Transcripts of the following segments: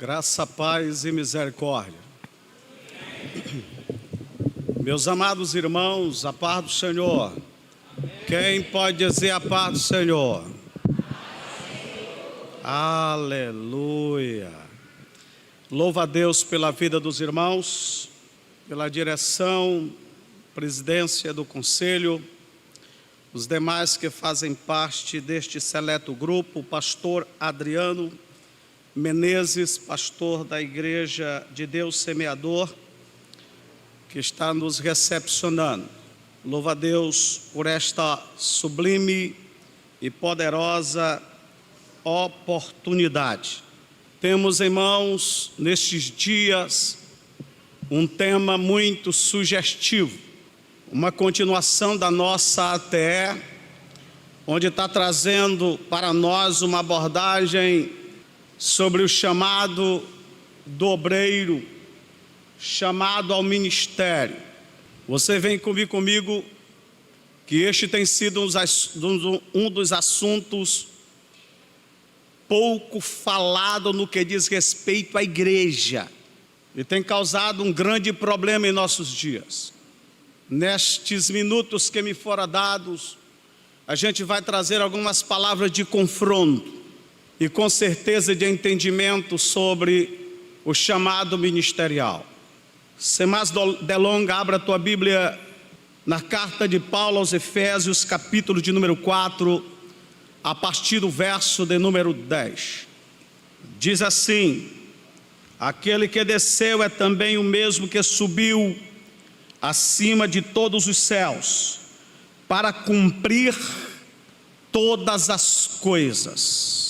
Graça, paz e misericórdia. Meus amados irmãos, a paz do Senhor. Quem pode dizer a paz do Senhor? Aleluia. Louva a Deus pela vida dos irmãos, pela direção, presidência do conselho, os demais que fazem parte deste seleto grupo, o pastor Adriano Menezes, pastor da Igreja de Deus Semeador, que está nos recepcionando. Louva a Deus por esta sublime e poderosa oportunidade. Temos em mãos, nestes dias, um tema muito sugestivo, uma continuação da nossa ATE, onde está trazendo para nós uma abordagem sobre o chamado do obreiro, chamado ao ministério. Você vem comigo que este tem sido um dos assuntos pouco falado no que diz respeito à igreja, e tem causado um grande problema em nossos dias. Nestes minutos que me foram dados, a gente vai trazer algumas palavras de confronto e com certeza de entendimento sobre o chamado ministerial. Sem mais delongas, abra a tua Bíblia na carta de Paulo aos Efésios, capítulo de número 4, a partir do verso de número 10. Diz assim: aquele que desceu é também o mesmo que subiu acima de todos os céus, para cumprir todas as coisas.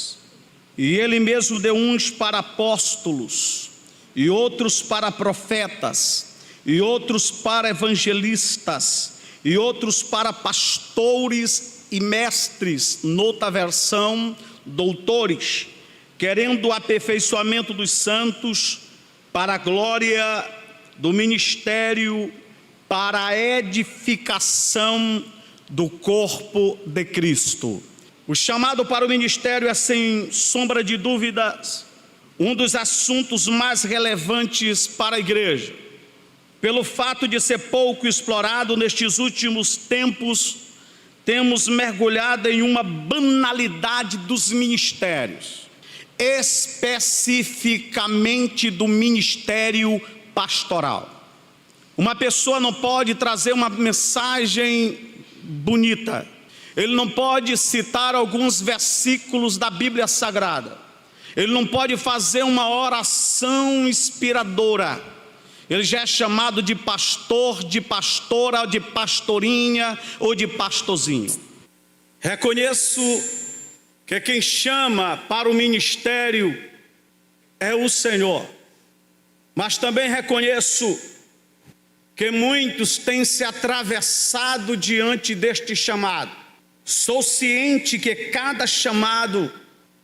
E ele mesmo deu uns para apóstolos, e outros para profetas, e outros para evangelistas, e outros para pastores e mestres, noutra versão, doutores, querendo o aperfeiçoamento dos santos, para a glória do ministério, para a edificação do corpo de Cristo. O chamado para o ministério é, sem sombra de dúvidas, um dos assuntos mais relevantes para a igreja. Pelo fato de ser pouco explorado nestes últimos tempos, temos mergulhado em uma banalidade dos ministérios, especificamente do ministério pastoral. Uma pessoa não pode trazer uma mensagem bonita, ele não pode citar alguns versículos da Bíblia Sagrada, ele não pode fazer uma oração inspiradora, ele já é chamado de pastor, de pastora, de pastorinha ou de pastorzinho. Reconheço que quem chama para o ministério é o Senhor, mas também reconheço que muitos têm se atravessado diante deste chamado. Sou ciente que cada chamado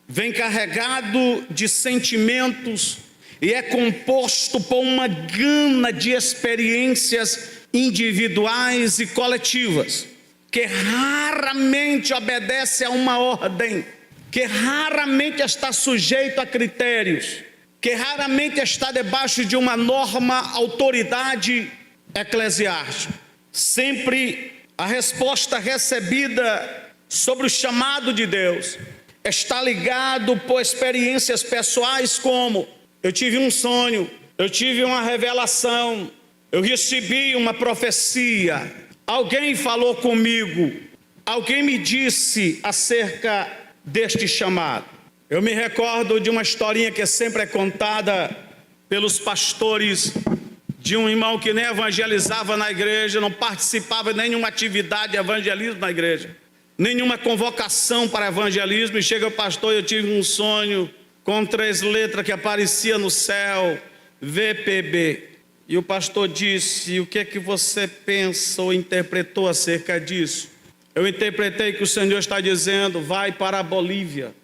vem carregado de sentimentos e é composto por uma gama de experiências individuais e coletivas, que raramente obedece a uma ordem, que raramente está sujeito a critérios, que raramente está debaixo de uma norma, autoridade eclesiástica. Sempre a resposta recebida sobre o chamado de Deus está ligado por experiências pessoais, como: eu tive um sonho, eu tive uma revelação, eu recebi uma profecia, alguém falou comigo, alguém me disse acerca deste chamado. Eu me recordo de uma historinha que sempre é contada pelos pastores, de um irmão que nem evangelizava na igreja, não participava de nenhuma atividade de evangelismo na igreja, nenhuma convocação para evangelismo, e chega o pastor: eu tive um sonho com 3 letras que aparecia no céu, VPB. E o pastor disse: o que é que você pensa ou interpretou acerca disso? Eu interpretei que o Senhor está dizendo: vai para a Bolívia.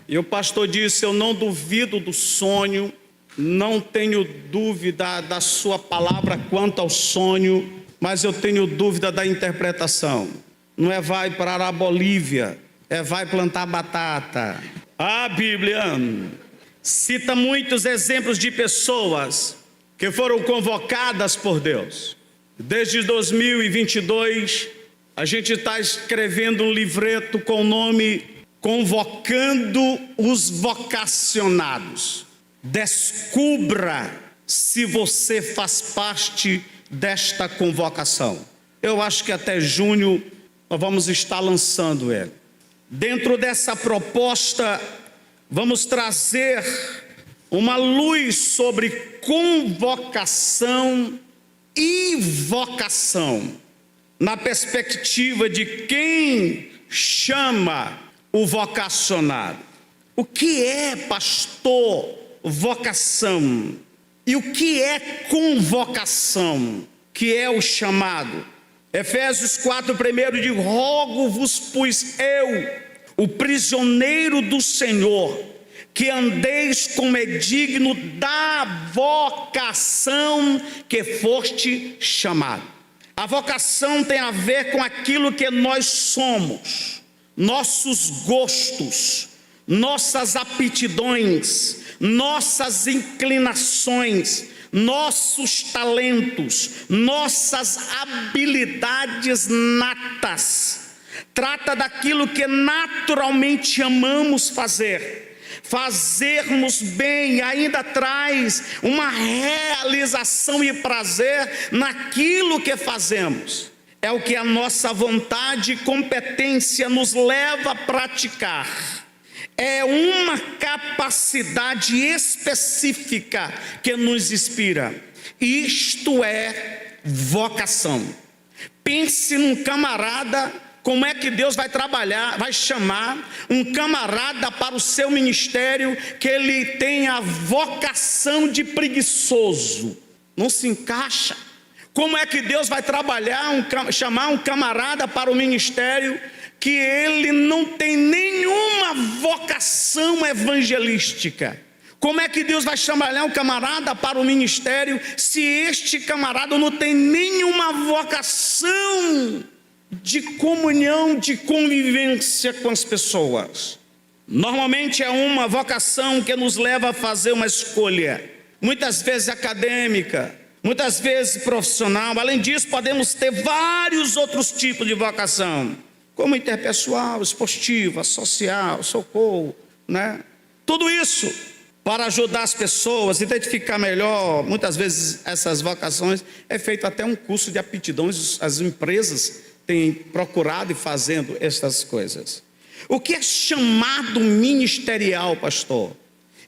E o pastor disse: eu não duvido do sonho, não tenho dúvida da sua palavra quanto ao sonho, mas eu tenho dúvida da interpretação. Não é vai para a Bolívia, é vai plantar batata. A Bíblia cita muitos exemplos de pessoas que foram convocadas por Deus. Desde 2022, a gente está escrevendo um livreto com o nome Convocando os Vocacionados. Descubra se você faz parte desta convocação. Eu acho que até junho nós vamos estar lançando ele. Dentro dessa proposta, vamos trazer uma luz sobre convocação e vocação, na perspectiva de quem chama o vocacionado. O que é, pastor, vocação? E o que é convocação, que é o chamado? Efésios 4:1 diz: rogo-vos, pois eu, o prisioneiro do Senhor, que andeis como é digno da vocação que foste chamado. A vocação tem a ver com aquilo que nós somos, nossos gostos, nossas aptidões, nossas inclinações, nossos talentos, nossas habilidades natas. Trata daquilo que naturalmente amamos fazer. Fazermos bem ainda traz uma realização e prazer naquilo que fazemos. É o que a nossa vontade e competência nos leva a praticar. É uma capacidade específica que nos inspira. Isto é vocação. Pense num camarada. Como é que Deus vai trabalhar, vai chamar um camarada para o seu ministério que ele tem a vocação de preguiçoso? Não se encaixa. Como é que Deus vai chamar um camarada para o ministério que ele não tem nenhuma vocação evangelística? Como é que Deus vai chamar um camarada para o ministério se este camarada não tem nenhuma vocação de comunhão, de convivência com as pessoas? Normalmente é uma vocação que nos leva a fazer uma escolha, muitas vezes acadêmica, muitas vezes profissional. Além disso, podemos ter vários outros tipos de vocação, como interpessoal, esportiva, social, socorro, né? Tudo isso para ajudar as pessoas a identificar melhor. Muitas vezes essas vocações é feito até um curso de aptidões. As empresas têm procurado e fazendo essas coisas. O que é chamado ministerial, pastor,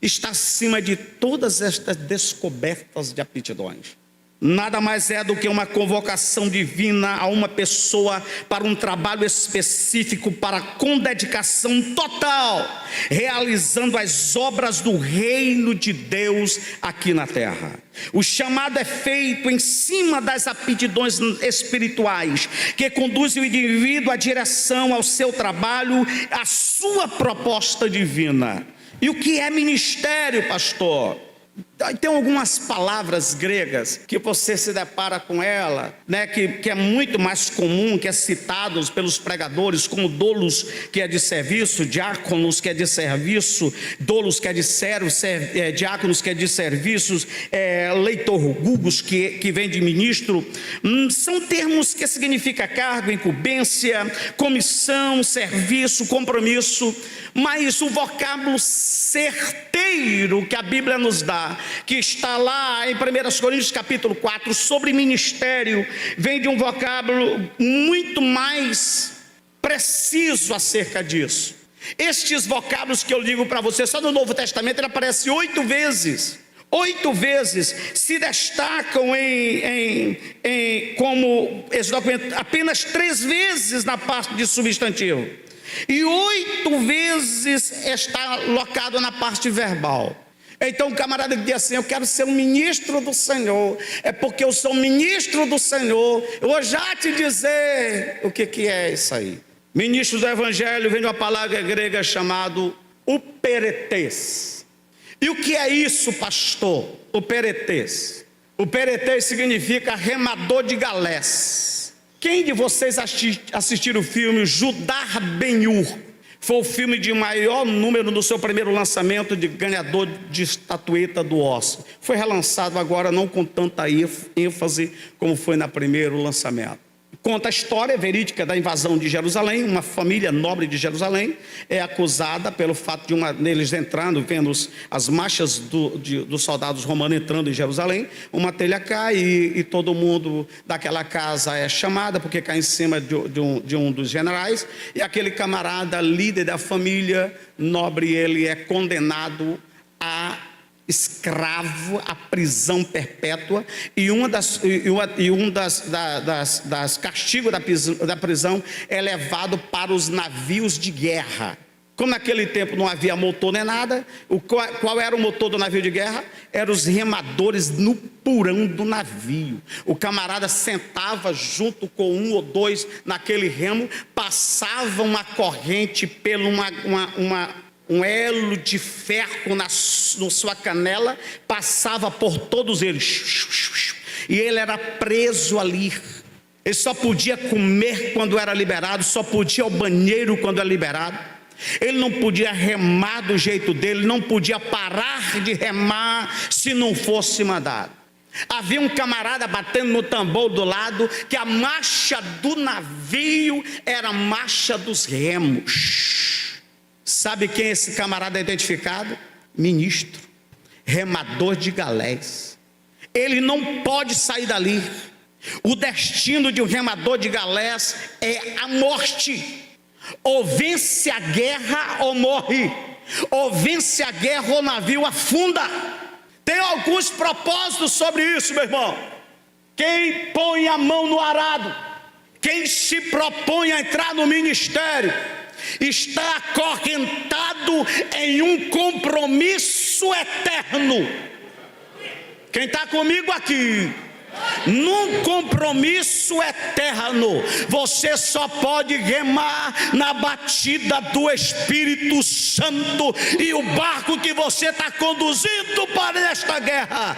está acima de todas estas descobertas de aptidões. Nada mais é do que uma convocação divina a uma pessoa para um trabalho específico, com dedicação total, realizando as obras do reino de Deus aqui na terra. O chamado é feito em cima das aptidões espirituais que conduzem o indivíduo à direção ao seu trabalho, à sua proposta divina. E o que é ministério, pastor? Tem algumas palavras gregas que você se depara com ela, né, que é muito mais comum, que é citados pelos pregadores, como doulos, que é de serviço, diáconos, que é de serviço, doulos, que é de servo, diáconos, que é de serviços, leitor gugos, que vem de ministro. São termos que significam cargo, incumbência, comissão, serviço, compromisso. Mas o vocábulo certeiro que a Bíblia nos dá, que está lá em 1 Coríntios capítulo 4, sobre ministério, vem de um vocábulo muito mais preciso acerca disso. Estes vocábulos que eu digo para você, só no Novo Testamento ele aparece 8 vezes. 8 vezes se destacam como esse documento, apenas 3 vezes na parte de substantivo. E 8 vezes está locado na parte verbal. Então o camarada que diz assim: eu quero ser um ministro do Senhor, é porque eu sou ministro do Senhor. Eu vou já te dizer o que é isso aí. Ministro do Evangelho vem de uma palavra grega chamada uperetes. E o que é isso, pastor? Uperetes. Uperetes significa remador de galés. Quem de vocês assistiu o filme Judá Ben-Hur? Foi o filme de maior número no seu primeiro lançamento, de ganhador de estatueta do Oscar. Foi relançado agora não com tanta ênfase como foi no primeiro lançamento. Conta a história verídica da invasão de Jerusalém. Uma família nobre de Jerusalém é acusada pelo fato de eles entrando, vendo as marchas dos soldados romanos entrando em Jerusalém. Uma telha cai e todo mundo daquela casa é chamada, porque cai em cima de um dos generais. E aquele camarada, líder da família nobre, ele é condenado a escravo, a prisão perpétua, e um das castigos da prisão é levado para os navios de guerra. Como naquele tempo não havia motor nem nada, qual era o motor do navio de guerra? Eram os remadores no porão do navio. O camarada sentava junto com um ou dois naquele remo, passava uma corrente pelo um elo de ferro na sua canela, passava por todos eles, e ele era preso ali. Ele só podia comer quando era liberado, só podia ir ao banheiro quando era liberado. Ele não podia remar do jeito dele, não podia parar de remar se não fosse mandado. Havia um camarada batendo no tambor do lado, que a marcha do navio era a marcha dos remos. Sabe quem esse camarada é identificado? Ministro, remador de galés. Ele não pode sair dali. O destino de um remador de galés é a morte. Ou vence a guerra ou morre. Ou vence a guerra ou o navio afunda. Tem alguns propósitos sobre isso, meu irmão. Quem põe a mão no arado, quem se propõe a entrar no ministério, está acorrentado em um compromisso eterno. Quem está comigo aqui? Num compromisso eterno. Você só pode remar na batida do Espírito Santo, e o barco que você está conduzindo para esta guerra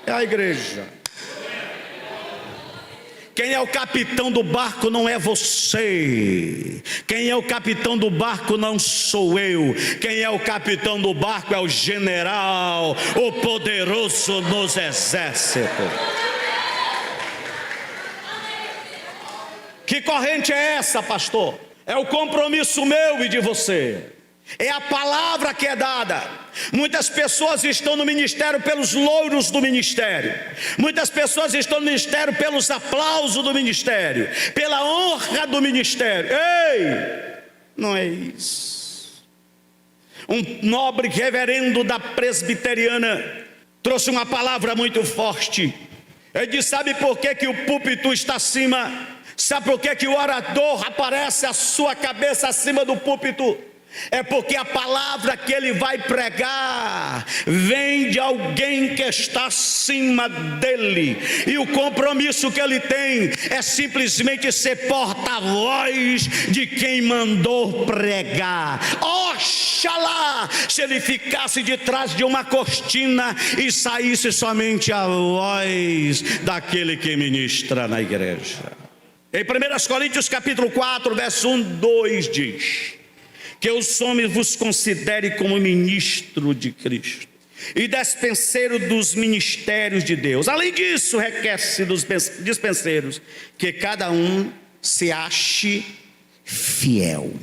é a igreja. Quem é o capitão do barco não é você. Quem é o capitão do barco não sou eu. Quem é o capitão do barco é o general, o poderoso nos exércitos. Que corrente é essa, pastor? É o compromisso meu e de você. É a palavra que é dada. Muitas pessoas estão no ministério pelos louros do ministério. Muitas pessoas estão no ministério pelos aplausos do ministério, pela honra do ministério. Ei, não é isso. Um nobre reverendo da presbiteriana trouxe uma palavra muito forte. Ele disse: sabe por que o púlpito está acima? Sabe por que o orador aparece a sua cabeça acima do púlpito? É porque a palavra que ele vai pregar vem de alguém que está acima dele, e o compromisso que ele tem é simplesmente ser porta-voz de quem mandou pregar. Oxalá se ele ficasse de trás de uma cortina e saísse somente a voz daquele que ministra na igreja. Em 1 Coríntios capítulo 4, verso 1, 2 diz: que os homens vos considerem como ministro de Cristo e despenseiro dos ministérios de Deus. Além disso, requer-se dos dispenseiros que cada um se ache fiel.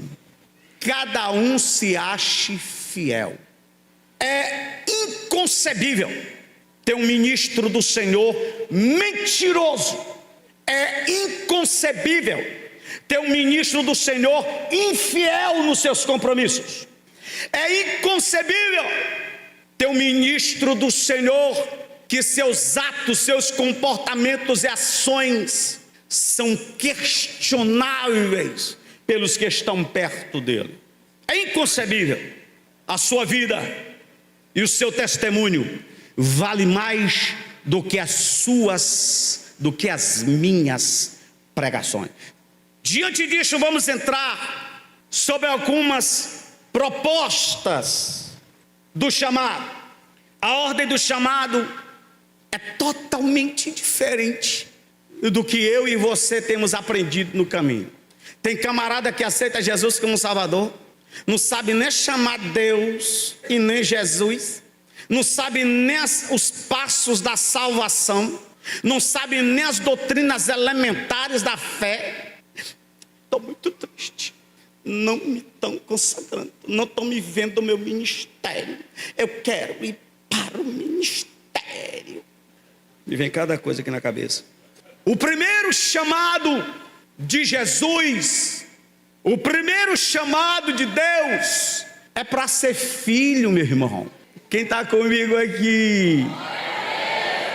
Cada um se ache fiel. É inconcebível ter um ministro do Senhor mentiroso. É inconcebível ter um ministro do Senhor infiel nos seus compromissos. É inconcebível ter um ministro do Senhor que seus atos, seus comportamentos e ações são questionáveis pelos que estão perto dele. É inconcebível. A sua vida e o seu testemunho vale mais do que as minhas pregações. Diante disso, vamos entrar sobre algumas propostas do chamado. A ordem do chamado é totalmente diferente do que eu e você temos aprendido no caminho. Tem camarada que aceita Jesus como Salvador, não sabe nem chamar Deus e nem Jesus, não sabe nem os passos da salvação, não sabe nem as doutrinas elementares da fé. Estou muito triste, não me estão consagrando, não estão me vendo o meu ministério, eu quero ir para o ministério. Me vem cada coisa aqui na cabeça. O primeiro chamado de Jesus, o primeiro chamado de Deus é para ser filho, meu irmão. Quem está comigo aqui?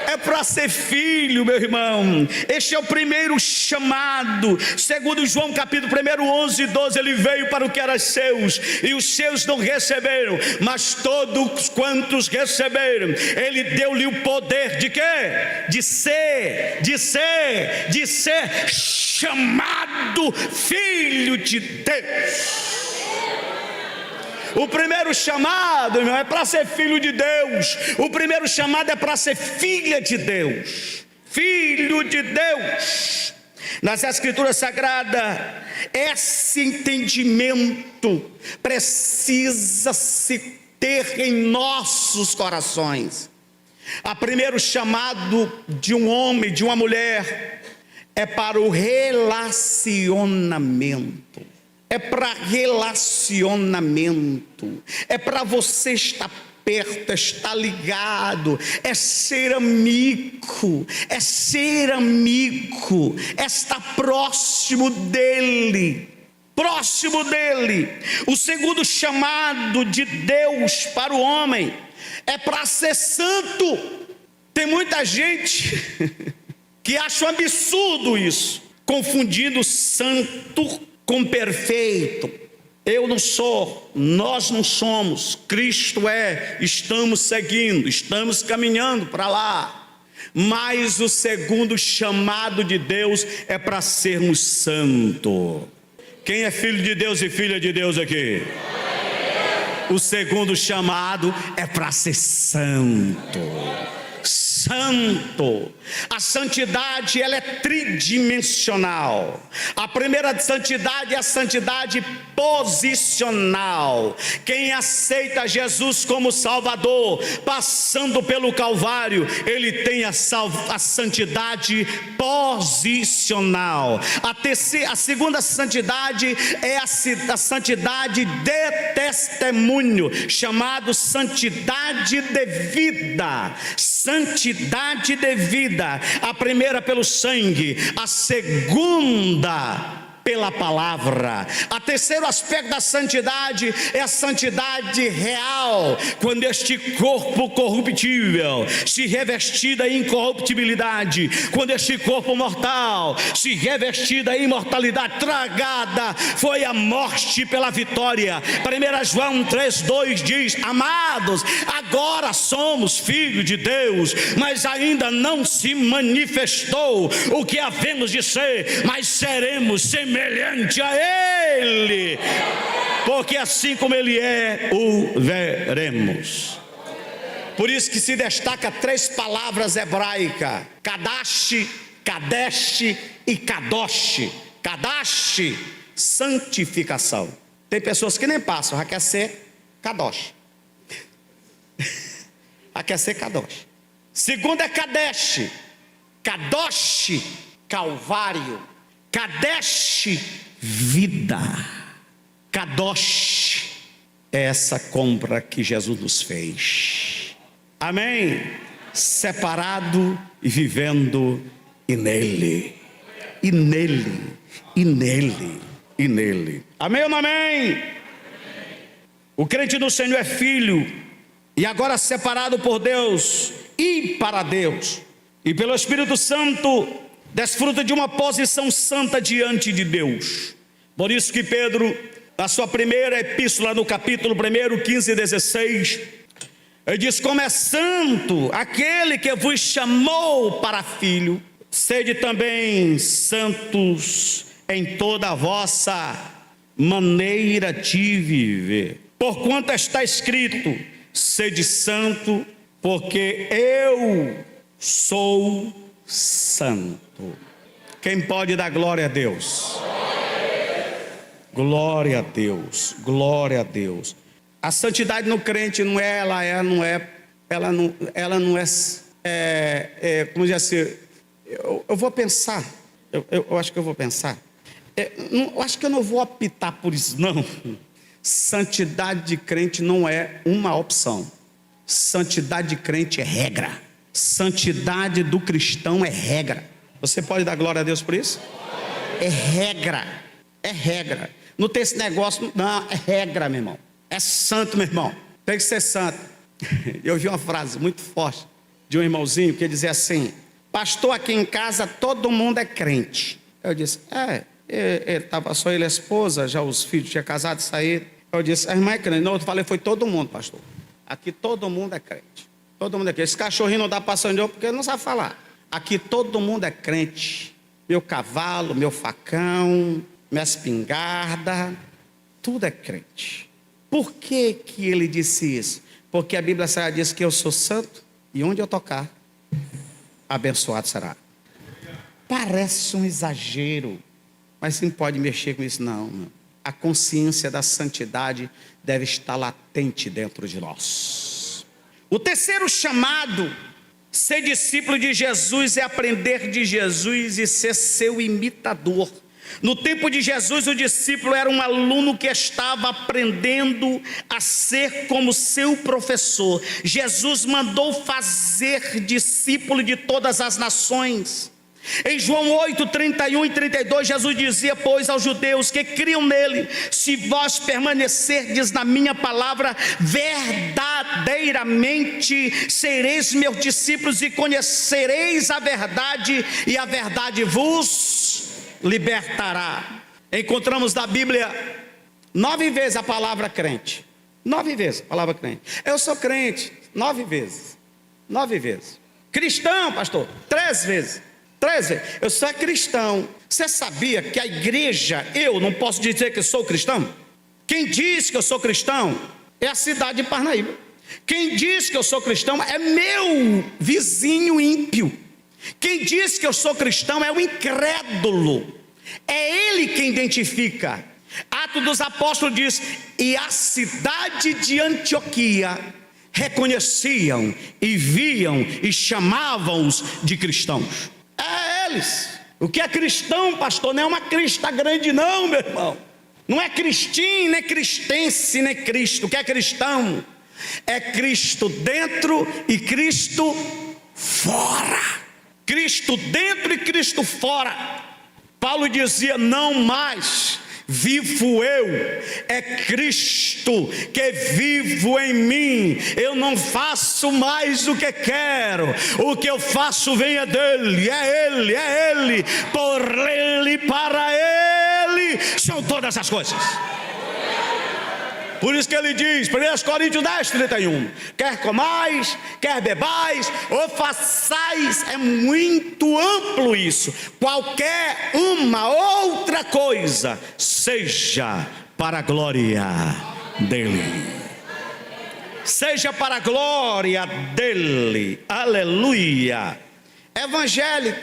É para ser filho, meu irmão. Este é o primeiro chamado. Segundo João capítulo 1, 11 e 12, ele veio para o que era seus, e os seus não receberam, mas todos quantos receberam, ele deu-lhe o poder de quê? De ser chamado filho de Deus. O primeiro chamado, irmão, é para ser filho de Deus. O primeiro chamado é para ser filha de Deus. Filho de Deus. Nas Escrituras Sagradas, esse entendimento precisa se ter em nossos corações. O primeiro chamado de um homem, de uma mulher, é para o relacionamento. É para relacionamento, é para você estar perto, estar ligado, é ser amigo, é estar próximo dele. O segundo chamado de Deus para o homem é para ser santo. Tem muita gente que acha um absurdo isso, confundindo santo com perfeito. Eu não sou, nós não somos, Cristo é, estamos seguindo, estamos caminhando para lá. Mas o segundo chamado de Deus é para sermos santos. Quem é filho de Deus e filha de Deus aqui? O segundo chamado é para ser santo. A santidade, ela é tridimensional. A primeira santidade é a santidade posicional. Quem aceita Jesus como Salvador, passando pelo Calvário, ele tem a santidade posicional. A segunda santidade é a santidade de testemunho, chamado santidade de vida. Santidade de vida. A primeira pelo sangue, a segunda pela palavra. O terceiro aspecto da santidade é a santidade real, quando este corpo corruptível se revestir da incorruptibilidade, quando este corpo mortal se revestir da imortalidade. Tragada foi a morte pela vitória. 1 João 3,2 diz: amados, agora somos filhos de Deus, mas ainda não se manifestou o que havemos de ser, mas seremos semelhante a Ele, porque assim como Ele é, o veremos. Por isso que se destaca 3 palavras hebraicas: Kadash, Kadesh e Kadosh. Kadash, santificação. Tem pessoas que nem passam, já quer ser Kadosh. Já quer ser Kadosh. Segundo é Kadesh. Kadosh, Calvário. Kadesh, vida. Kadosh é essa compra que Jesus nos fez. Amém? Separado e vivendo e nele. E nele. E nele. E nele. Amém ou não amém? O crente no Senhor é filho, e agora separado por Deus e para Deus, e pelo Espírito Santo desfruta de uma posição santa diante de Deus. Por isso que Pedro, na sua primeira epístola, no capítulo 1, 15 e 16, ele diz: como é santo aquele que vos chamou para filho, sede também santos em toda a vossa maneira de viver. Porquanto está escrito: sede santo, porque eu sou santo. Quem pode dar glória a Deus? Glória a Deus, glória a Deus. A santidade no crente não é, ela não é, como dizer assim, eu vou pensar, eu acho que eu vou pensar, eu acho que eu não vou optar por isso, não. Santidade de crente não é uma opção, santidade de crente é regra, santidade do cristão é regra. Você pode dar glória a Deus por isso? É regra, é regra. Não tem esse negócio, não, é regra, meu irmão. É santo, meu irmão. Tem que ser santo. Eu vi uma frase muito forte de um irmãozinho que dizia assim: pastor, aqui em casa todo mundo é crente. Eu disse, estava só ele e a esposa, já os filhos tinham casado e saíram. Eu disse, a irmã é crente. Não, eu falei, foi todo mundo, pastor. Aqui todo mundo é crente. Todo mundo é crente. Esse cachorrinho não dá passando de outro porque ele não sabe falar. Aqui todo mundo é crente. Meu cavalo, meu facão, minha espingarda, tudo é crente. Por que que ele disse isso? Porque a Bíblia Sagrada diz que eu sou santo e onde eu tocar, abençoado será. Parece um exagero, mas você não pode mexer com isso não. A consciência da santidade deve estar latente dentro de nós. O terceiro chamado, ser discípulo de Jesus, é aprender de Jesus e ser seu imitador. No tempo de Jesus, o discípulo era um aluno que estava aprendendo a ser como seu professor. Jesus mandou fazer discípulo de todas as nações. Em João 8, 31 e 32, Jesus dizia, pois, aos judeus que criam nele: se vós permanecerdes na minha palavra, verdadeiramente sereis meus discípulos e conhecereis a verdade, e a verdade vos libertará. Encontramos na Bíblia 9 vezes a palavra crente. 9 vezes a palavra crente. Eu sou crente 9 vezes. 9 vezes. Cristão, pastor, 3 vezes. 3 vezes. Eu sou cristão. Você sabia que a igreja, eu não posso dizer que eu sou cristão? Quem diz que eu sou cristão é a cidade de Parnaíba. Quem diz que eu sou cristão é meu vizinho ímpio. Quem diz que eu sou cristão é o incrédulo. É ele quem identifica. Atos dos Apóstolos diz: e a cidade de Antioquia reconheciam e viam e chamavam-os de cristãos. É eles. O que é cristão, pastor, não é uma crista grande não, meu irmão. Não é cristinho, nem cristense, nem Cristo. O que é cristão é Cristo dentro e Cristo fora. Cristo dentro e Cristo fora. Paulo dizia, não mais vivo eu, é Cristo que vivo em mim. Eu não faço mais o que quero, o que eu faço vem dele, é Ele, por Ele, para Ele são todas as coisas. Por isso que ele diz, 1 Coríntios 10, 31, quer comais, quer bebais, ou façais, é muito amplo isso, qualquer uma outra coisa, seja para a glória dele. Seja para a glória dele, aleluia. Evangélico,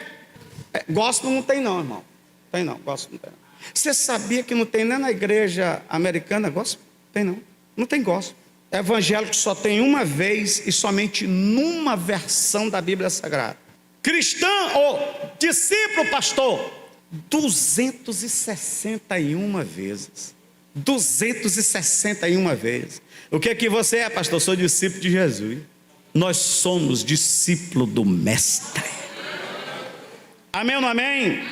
gospel não tem não, irmão, tem não, gospel não tem não. Você sabia que não tem nem na igreja americana gospel? Tem não, não tem gospel. Evangélico só tem uma vez e somente numa versão da Bíblia Sagrada. Cristão ou discípulo, pastor, 261 vezes. 261 vezes. O que é que você é, pastor? Eu sou discípulo de Jesus. Nós somos discípulo do mestre. Amém ou não amém?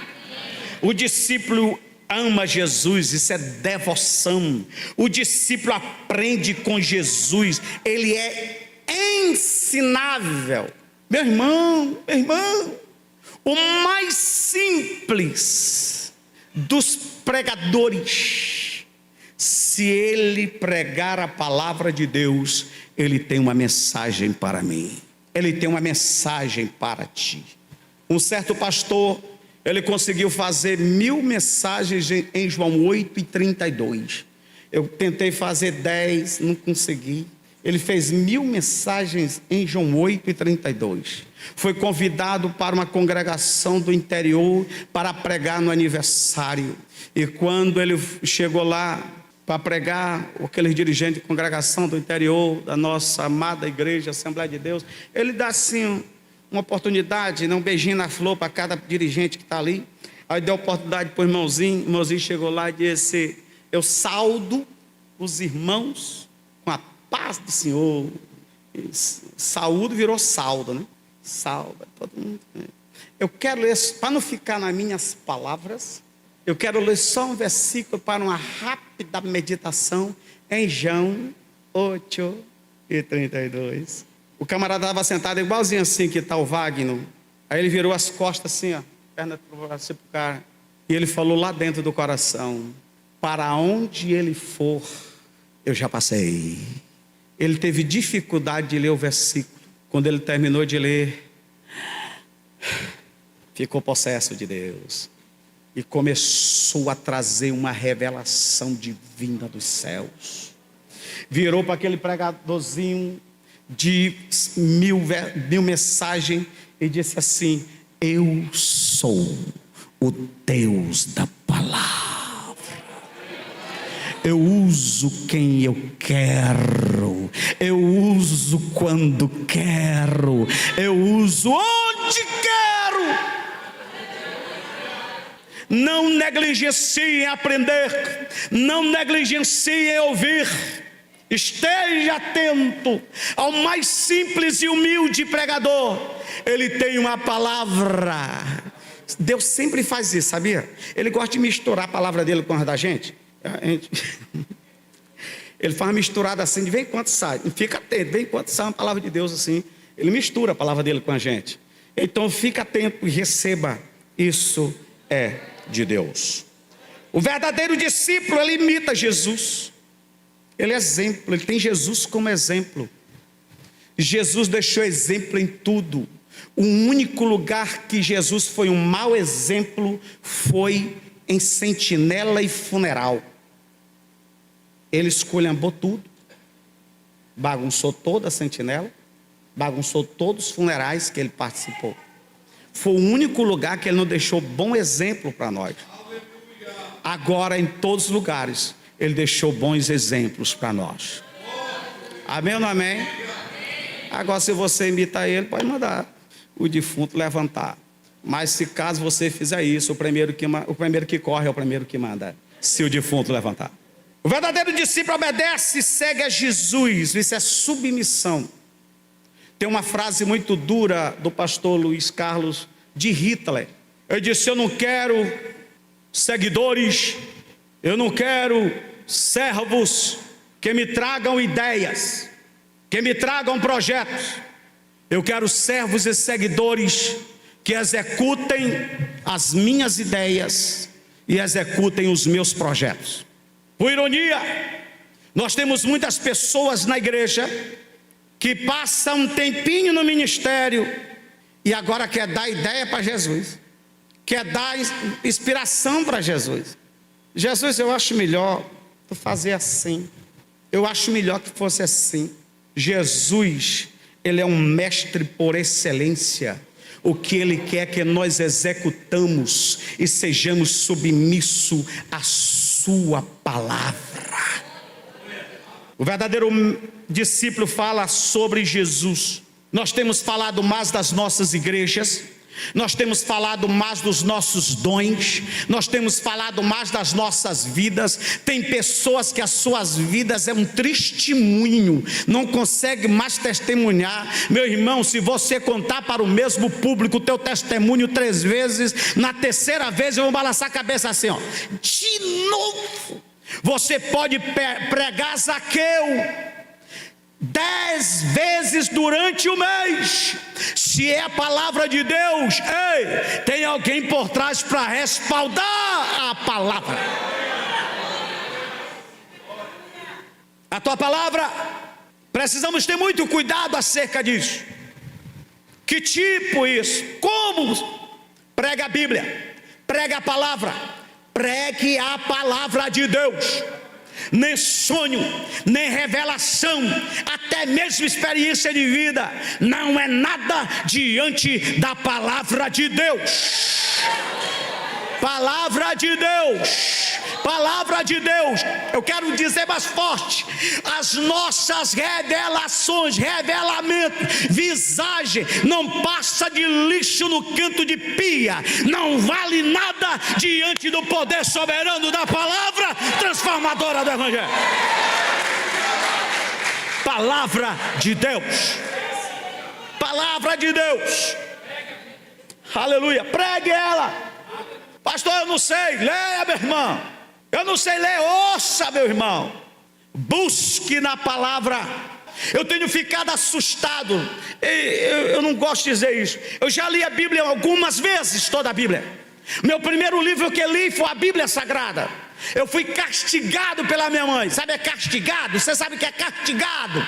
O discípulo ama Jesus, isso é devoção. O discípulo aprende com Jesus, ele é ensinável. Meu irmão, o mais simples dos pregadores, se ele pregar a palavra de Deus, ele tem uma mensagem para mim, ele tem uma mensagem para ti. Um certo pastor, ele conseguiu fazer 1000 mensagens em João 8 e 32. Eu tentei fazer 10, não consegui. Ele fez 1000 mensagens em João 8:32. Foi convidado para uma congregação do interior para pregar no aniversário. E quando ele chegou lá para pregar, aquele dirigente de congregação do interior da nossa amada igreja, Assembleia de Deus, ele dá assim uma oportunidade, um beijinho na flor para cada dirigente que está ali. Aí deu oportunidade para o irmãozinho chegou lá e disse: eu saudo os irmãos com a paz do Senhor. Saúdo virou saldo, né? Salva todo mundo. Eu quero ler, para não ficar nas minhas palavras, eu quero ler só um versículo para uma rápida meditação em João 8:32. O camarada estava sentado igualzinho assim que está o Wagner. Aí ele virou as costas assim, ó, perna assim pro cara. E ele falou lá dentro do coração: para onde ele for, eu já passei. Ele teve dificuldade de ler o versículo. Quando ele terminou de ler, ficou possesso de Deus e começou a trazer uma revelação divina dos céus. Virou para aquele pregadorzinho de 1000 mensagens e disse assim: eu sou o Deus da palavra. Eu uso quem eu quero, eu uso quando quero, eu uso onde quero. Não negligencie em aprender, não negligencie em ouvir. Esteja atento ao mais simples e humilde pregador. Ele tem uma palavra. Deus sempre faz isso, sabia? Ele gosta de misturar a palavra dele com a da gente. Ele faz uma misturada assim, de vez em quando sai. Fica atento, de vez em quando sai uma palavra de Deus assim. Ele mistura a palavra dele com a gente. Então fica atento e receba. Isso é de Deus. O verdadeiro discípulo, ele imita Jesus. Ele é exemplo, ele tem Jesus como exemplo. Jesus deixou exemplo em tudo. O único lugar que Jesus foi um mau exemplo foi em sentinela e funeral. Ele esculhambou tudo, bagunçou toda a sentinela, bagunçou todos os funerais que ele participou. Foi o único lugar que ele não deixou bom exemplo para nós. Agora, em todos os lugares, ele deixou bons exemplos para nós. Amém ou não amém? Agora, se você imitar ele, pode mandar o defunto levantar. Mas se caso você fizer isso, o primeiro que corre é o primeiro que manda, se o defunto levantar. O verdadeiro discípulo obedece e segue a Jesus. Isso é submissão. Tem uma frase muito dura do pastor Luiz Carlos de Hitler. Ele disse: eu não quero seguidores, eu não quero servos que me tragam ideias, que me tragam projetos. Eu quero servos e seguidores que executem as minhas ideias e executem os meus projetos. Por ironia, nós temos muitas pessoas na igreja que passam um tempinho no ministério e agora quer dar ideia para Jesus, quer dar inspiração para Jesus. Jesus, eu acho melhor tu fazer assim, eu acho melhor que fosse assim. Jesus, ele é um mestre por excelência. O que ele quer é que nós executamos e sejamos submissos à sua palavra. O verdadeiro discípulo fala sobre Jesus. Nós temos falado mais das nossas igrejas, nós temos falado mais dos nossos dons, nós temos falado mais das nossas vidas. Tem pessoas que as suas vidas é um testemunho, não consegue mais testemunhar. Meu irmão, se você contar para o mesmo público o teu testemunho 3 vezes, na terceira vez eu vou balançar a cabeça assim, ó, de novo. Você pode pregar Zaqueu 10 vezes durante o mês. Se é a palavra de Deus, ei, tem alguém por trás para respaldar a palavra. A tua palavra, precisamos ter muito cuidado acerca disso. Que tipo isso? Como? Prega a Bíblia, prega a palavra, pregue a palavra de Deus. nem sonho, nem revelação, até mesmo experiência de vida, não é nada diante da palavra de Deus. Palavra de Deus, palavra de Deus. Eu quero dizer mais forte: as nossas revelações, revelamento, visagem, não passa de lixo no canto de pia, não vale nada diante do poder soberano da palavra transformadora do Evangelho. Palavra de Deus, palavra de Deus, aleluia. Pregue ela. Pastor, eu não sei, leia, meu irmão. Eu não sei ler, ouça, meu irmão. Busque na palavra. Eu tenho ficado assustado. Eu não gosto de dizer isso. Eu já li a Bíblia algumas vezes, toda a Bíblia. Meu primeiro livro que li foi a Bíblia Sagrada. Eu fui castigado pela minha mãe. Sabe, é castigado? Você sabe o que é castigado?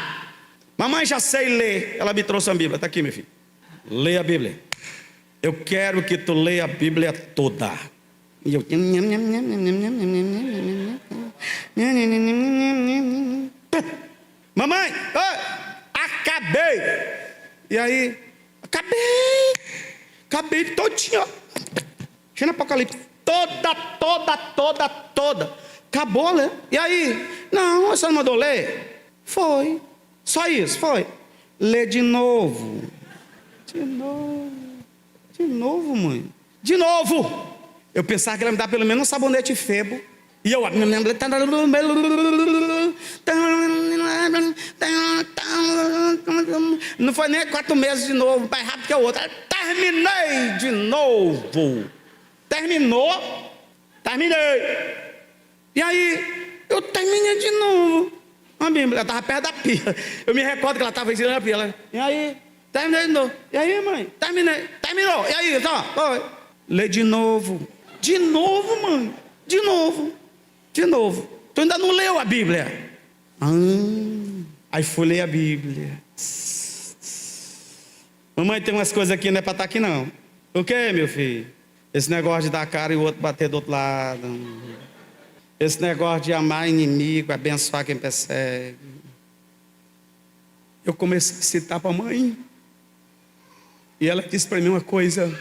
Mamãe, já sei ler. Ela me trouxe a Bíblia. Está aqui, meu filho. Leia a Bíblia. Eu quero que tu leia a Bíblia toda. E eu... Mamãe, acabei. E aí, acabei todinho. Chega no Apocalipse. Toda. Acabou, né? E aí? Não, você não mandou ler? Foi. Só isso, foi. Lê de novo. De novo, mãe. De novo. Eu pensava que ela me dá pelo menos um sabonete Febo. E eu... Não foi nem 4 meses de novo, mais rápido que o outro. Terminei de novo. Terminei. E aí, eu terminei de novo. A Bíblia, ela estava perto da pia. Eu me recordo que ela estava ensinando a pia. E aí... Terminei de novo. E aí, mãe? Terminou. E aí, então, foi. Lê de novo. De novo, mãe. De novo. Tu ainda não leu a Bíblia? Aí fui ler a Bíblia. Mamãe, tem umas coisas aqui, não é para estar aqui, não. O que, meu filho? Esse negócio de dar cara e o outro bater do outro lado. Esse negócio de amar inimigo, abençoar quem persegue. Eu comecei a citar para a mãe. E ela disse para mim uma coisa: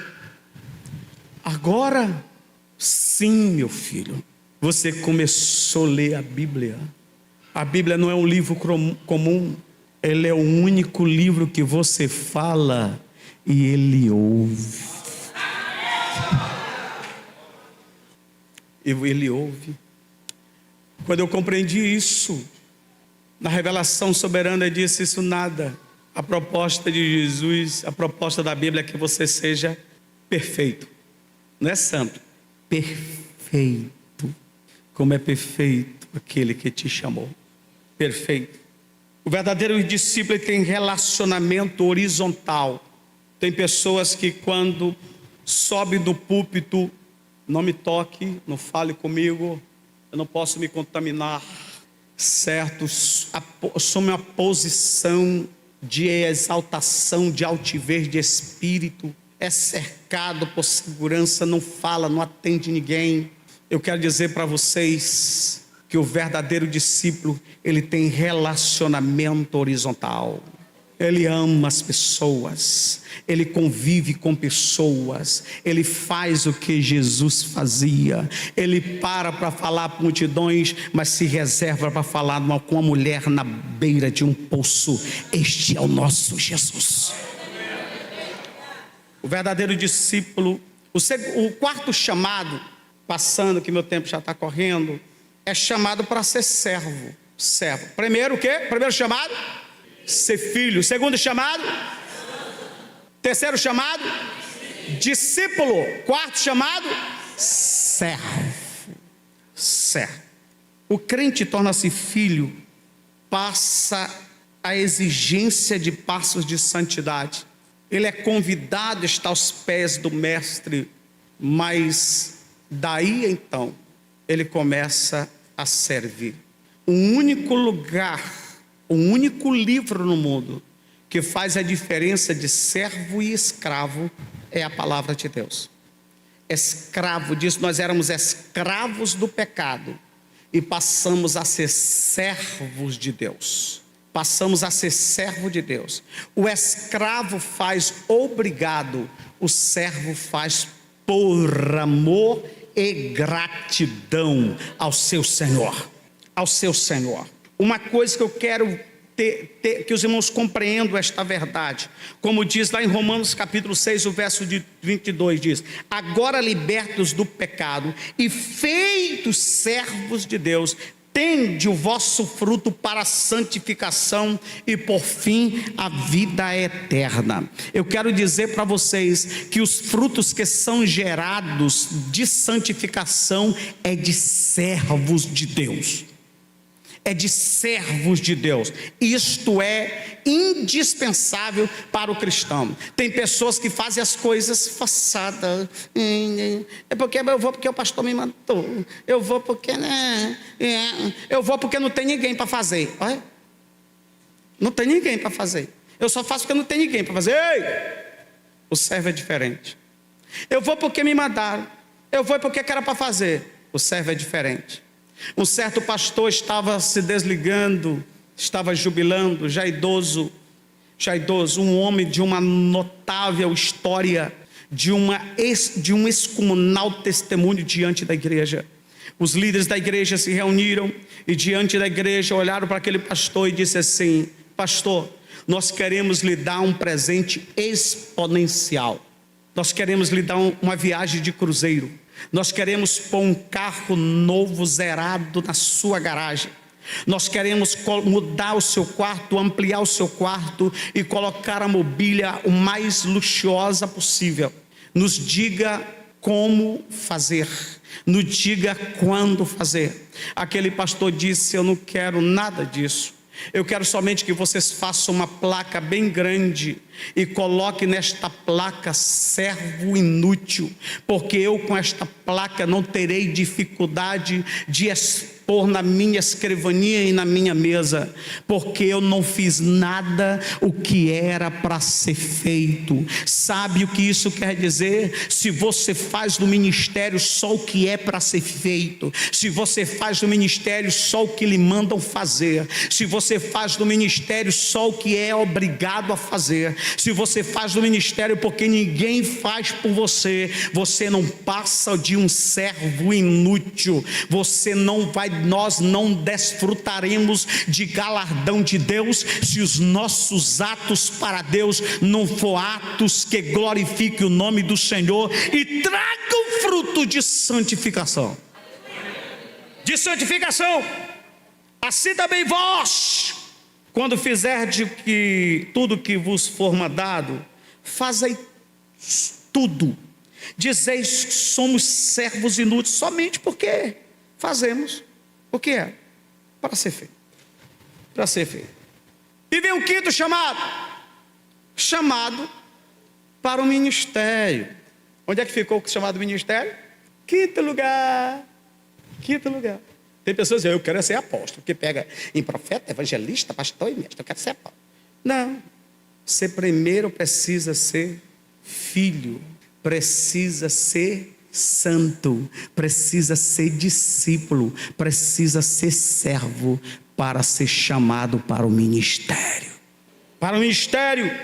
agora sim, meu filho, você começou a ler a Bíblia. A Bíblia não é um livro comum, ele é o único livro que você fala e ele ouve. Ele ouve. Quando eu compreendi isso, na revelação soberana, ele disse: isso nada. A proposta de Jesus, a proposta da Bíblia é que você seja perfeito. Não é santo, perfeito. Como é perfeito aquele que te chamou. Perfeito. O verdadeiro discípulo tem relacionamento horizontal. Tem pessoas que quando sobe do púlpito, não me toque, não fale comigo, eu não posso me contaminar. Certo? Assume uma posição de exaltação, de altivez de espírito, é cercado por segurança, não fala, não atende ninguém. Eu quero dizer para vocês que o verdadeiro discípulo, ele tem relacionamento horizontal. Ele ama as pessoas, ele convive com pessoas, ele faz o que Jesus fazia. Ele para falar para multidões, mas se reserva para falar com uma mulher na beira de um poço. Este é o nosso Jesus. O verdadeiro discípulo, o quarto chamado, passando que meu tempo já está correndo, é chamado para ser servo. Primeiro o quê? Primeiro chamado? Ser filho. Segundo chamado? Terceiro chamado? Discípulo. Quarto chamado? Servo. O crente torna-se filho, passa a exigência de passos de santidade. Ele é convidado a estar aos pés do mestre, mas daí então ele começa a servir. O único lugar, o único livro no mundo que faz a diferença de servo e escravo é a palavra de Deus. Escravo diz: nós éramos escravos do pecado, e passamos a ser servos de Deus. Passamos a ser servo de Deus. O escravo faz obrigado, o servo faz por amor e gratidão ao seu Senhor. Ao seu Senhor. Uma coisa que eu quero que os irmãos compreendam esta verdade, como diz lá em Romanos capítulo 6, o verso de 22, diz: agora libertos do pecado e feitos servos de Deus, tende o vosso fruto para a santificação e por fim a vida eterna. Eu quero dizer para vocês que os frutos que são gerados de santificação é de servos de Deus. É de servos de Deus. Isto é indispensável para o cristão. Tem pessoas que fazem as coisas forçadas. É porque eu vou porque o pastor me mandou. Eu vou porque eu vou porque não tem ninguém para fazer. Olha, não tem ninguém para fazer. Eu só faço porque não tem ninguém para fazer. Ei! O servo é diferente. Eu vou porque me mandaram. Eu vou porque era para fazer. O servo é diferente. Um certo pastor estava se desligando, estava jubilando, já idoso, um homem de uma notável história, de um excomunal testemunho diante da igreja. Os líderes da igreja se reuniram e diante da igreja olharam para aquele pastor e disse assim: pastor, nós queremos lhe dar um presente exponencial. Nós queremos lhe dar uma viagem de cruzeiro. Nós queremos pôr um carro novo, zerado na sua garagem. Nós queremos mudar o seu quarto, ampliar o seu quarto e colocar a mobília o mais luxuosa possível. Nos diga como fazer, nos diga quando fazer. Aquele pastor disse: eu não quero nada disso. Eu quero somente que vocês façam uma placa bem grande e coloque nesta placa servo inútil, porque eu com esta placa não terei dificuldade de expor na minha escrivania e na minha mesa, porque eu não fiz nada o que era para ser feito. Sabe o que isso quer dizer? Se você faz no ministério só o que é para ser feito, se você faz no ministério só o que lhe mandam fazer, se você faz no ministério só o que é obrigado a fazer, se você faz no ministério porque ninguém faz por você, você não passa de um servo inútil. Nós não desfrutaremos de galardão de Deus se os nossos atos para Deus não for atos que glorifiquem o nome do Senhor e tragam fruto de santificação. De santificação. Assim também vós, quando fizerdes tudo que vos for mandado, fazei tudo. Dizeis que somos servos inúteis somente porque fazemos o que é para ser feito. Para ser feito. E vem o quinto chamado para o ministério. Onde é que ficou o chamado ministério? Quinto lugar. Tem pessoas que dizem: eu quero ser apóstolo, que pega em profeta, evangelista, pastor e mestre, eu quero ser apóstolo. Não, você primeiro precisa ser filho, precisa ser santo, precisa ser discípulo, precisa ser servo para ser chamado para o ministério. Para o ministério.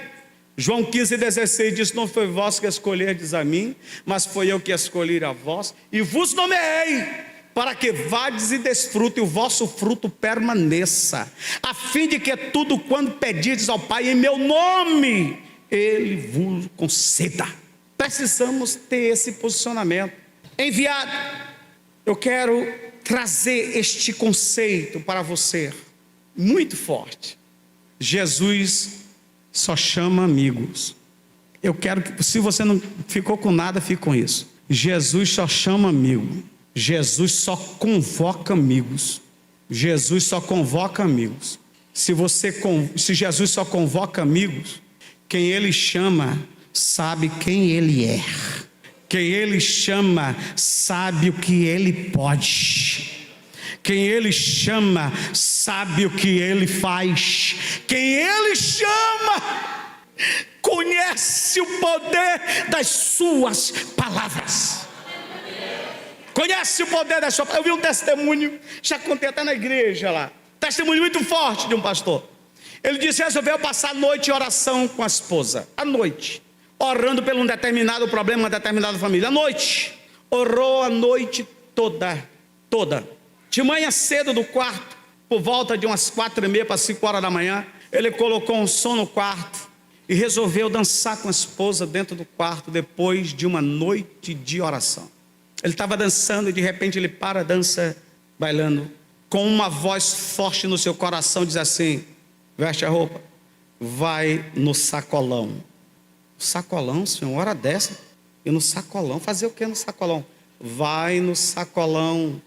João 15,16 diz: não foi vós que escolherdes a mim, mas foi eu que escolhi a vós e vos nomeei, para que vades e desfrutem, o vosso fruto permaneça, a fim de que tudo quando pedirdes ao Pai em meu nome, Ele vos conceda. Precisamos ter esse posicionamento. Enviado, eu quero trazer este conceito para você, muito forte. Jesus só chama amigos. Eu quero que, se você não ficou com nada, fique com isso. Jesus só chama amigo. Jesus só convoca amigos. Jesus só convoca amigos. Se Jesus só convoca amigos, quem Ele chama sabe quem Ele é. Quem Ele chama sabe o que Ele pode. Quem Ele chama sabe o que Ele faz. Quem Ele chama conhece o poder das suas palavras. Conhece o poder da sua palavra? Eu vi um testemunho, já contei até na igreja lá, testemunho muito forte de um pastor. Ele disse: resolveu passar a noite em oração com a esposa, à noite, orando por um determinado problema, uma determinada família, à noite, orou a noite toda. De manhã cedo do quarto, por volta de umas 4:30 para 5 horas da manhã, ele colocou um som no quarto e resolveu dançar com a esposa dentro do quarto, depois de uma noite de oração. Ele estava dançando e de repente ele para a dança, bailando, com uma voz forte no seu coração, diz assim: veste a roupa, vai no sacolão. Sacolão, senhor, hora dessa? E no sacolão, fazer o que no sacolão? Vai no sacolão.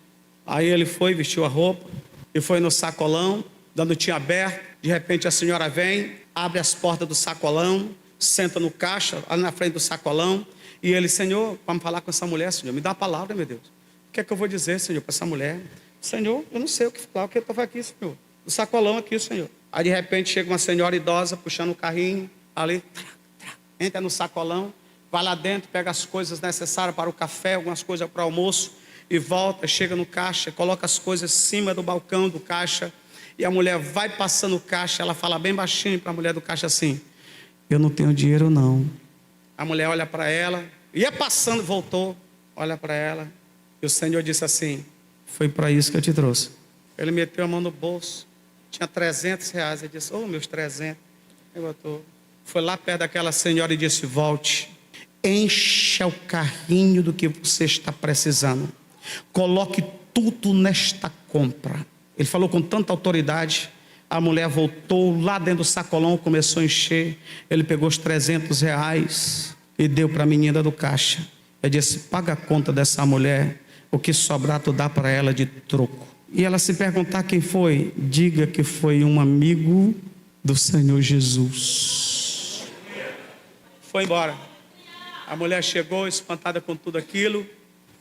Aí ele foi, vestiu a roupa e foi no sacolão, dando tinha aberto. De repente a senhora vem, abre as portas do sacolão, senta no caixa, ali na frente do sacolão. E ele: Senhor, vamos falar com essa mulher, Senhor, me dá a palavra, meu Deus. O que é que eu vou dizer, Senhor, para essa mulher? Senhor, eu não sei o que falar, o que eu estou aqui, Senhor. O sacolão aqui, Senhor. Aí de repente chega uma senhora idosa, puxando o carrinho, ali, entra no sacolão, vai lá dentro, pega as coisas necessárias para o café, algumas coisas para o almoço, e volta, chega no caixa, coloca as coisas em cima do balcão do caixa, e a mulher vai passando o caixa, ela fala bem baixinho para a mulher do caixa assim: eu não tenho dinheiro não. A mulher olha para ela, ia passando, voltou, olha para ela, e o Senhor disse assim: foi para isso que eu te trouxe. Ele meteu a mão no bolso, tinha R$300, ele disse: meus 300, ele botou, foi lá perto daquela senhora e disse: volte, encha o carrinho do que você está precisando, coloque tudo nesta compra. Ele falou com tanta autoridade. A mulher voltou lá dentro do sacolão, começou a encher. Ele pegou os R$300 e deu para a menina do caixa. Ele disse: paga a conta dessa mulher, o que sobrar tu dá para ela de troco. E ela se perguntar quem foi, diga que foi um amigo do Senhor Jesus. Foi embora. A mulher chegou espantada com tudo aquilo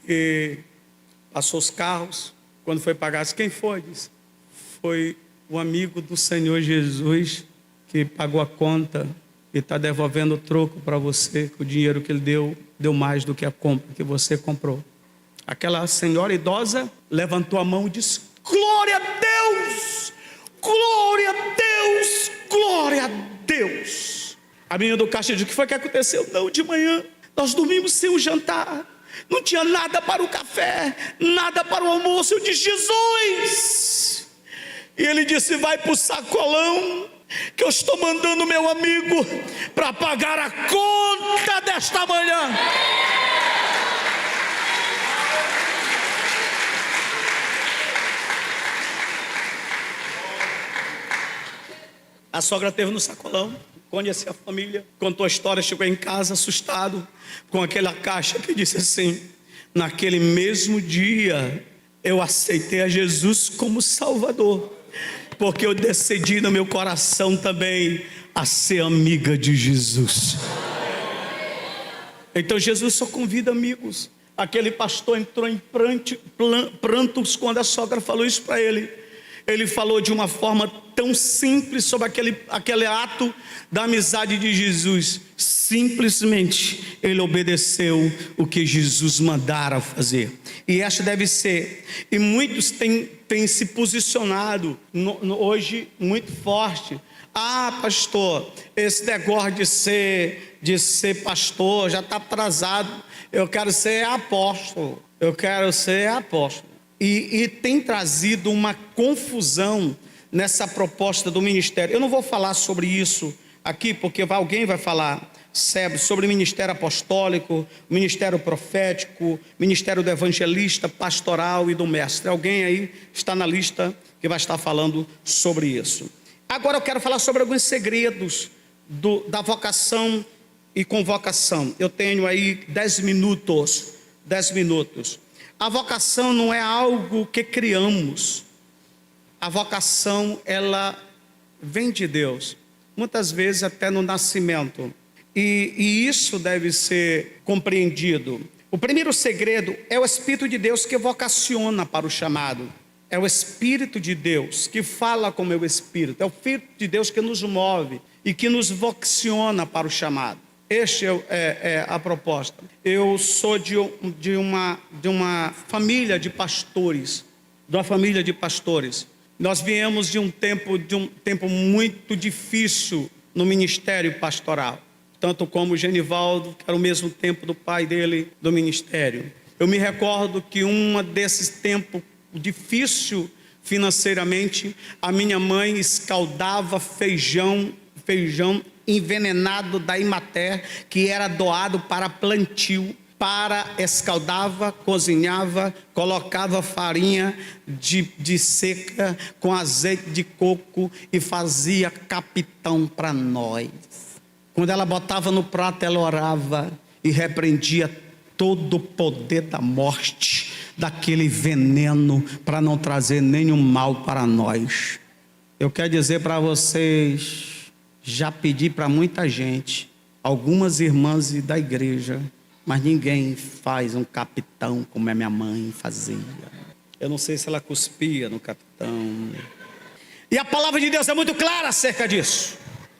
e passou os carros. Quando foi pagar, disse: quem foi? Disse: foi o amigo do Senhor Jesus que pagou a conta e está devolvendo o troco para você, que o dinheiro que ele deu mais do que a compra que você comprou. Aquela senhora idosa levantou a mão e disse: glória a Deus, glória a Deus, glória a Deus. A menina do caixa disse: o que foi que aconteceu? Não, de manhã nós dormimos sem o jantar, não tinha nada para o café, nada para o almoço. Eu disse: Jesus. E ele disse: vai para o sacolão, que eu estou mandando meu amigo para pagar a conta desta manhã. A sogra esteve no sacolão, conhecia a família, contou a história, chegou em casa assustado com aquela caixa que disse assim: naquele mesmo dia eu aceitei a Jesus como Salvador, porque eu decidi no meu coração também a ser amiga de Jesus. Então Jesus só convida amigos. Aquele pastor entrou em prantos quando a sogra falou isso para ele. Ele falou de uma forma tão simples sobre aquele ato da amizade de Jesus. Simplesmente ele obedeceu o que Jesus mandara fazer. E esta deve ser. E muitos têm se posicionado hoje muito forte. Ah, pastor, esse negócio de ser pastor já está atrasado. Eu quero ser apóstolo. Eu quero ser apóstolo. E tem trazido uma confusão nessa proposta do ministério. Eu não vou falar sobre isso aqui, porque alguém vai falar sobre o ministério apostólico, ministério profético, ministério do evangelista, pastoral e do mestre. Alguém aí está na lista que vai estar falando sobre isso. Agora eu quero falar sobre alguns segredos da vocação e convocação. Eu tenho aí 10 minutos. A vocação não é algo que criamos. A vocação, ela vem de Deus, muitas vezes até no nascimento, e isso deve ser compreendido. O primeiro segredo é o Espírito de Deus que vocaciona para o chamado. É o Espírito de Deus que fala com o meu espírito. É o Espírito de Deus que nos move e que nos vocaciona para o chamado. Este é a proposta. Eu sou de uma família de pastores, Nós viemos de um tempo muito difícil no ministério pastoral, tanto como o Genivaldo, que era o mesmo tempo do pai dele do ministério. Eu me recordo que desses tempos difícil financeiramente, a minha mãe escaldava feijão envenenado da Imater, que era doado para plantio, escaldava, cozinhava, colocava farinha de seca com azeite de coco e fazia capitão para nós. Quando ela botava no prato, ela orava e repreendia todo o poder da morte, daquele veneno, para não trazer nenhum mal para nós. Eu quero dizer para vocês, já pedi para muita gente, algumas irmãs da igreja, mas ninguém faz um capitão como a minha mãe fazia. Eu não sei se ela cuspia no capitão. E a palavra de Deus é muito clara acerca disso.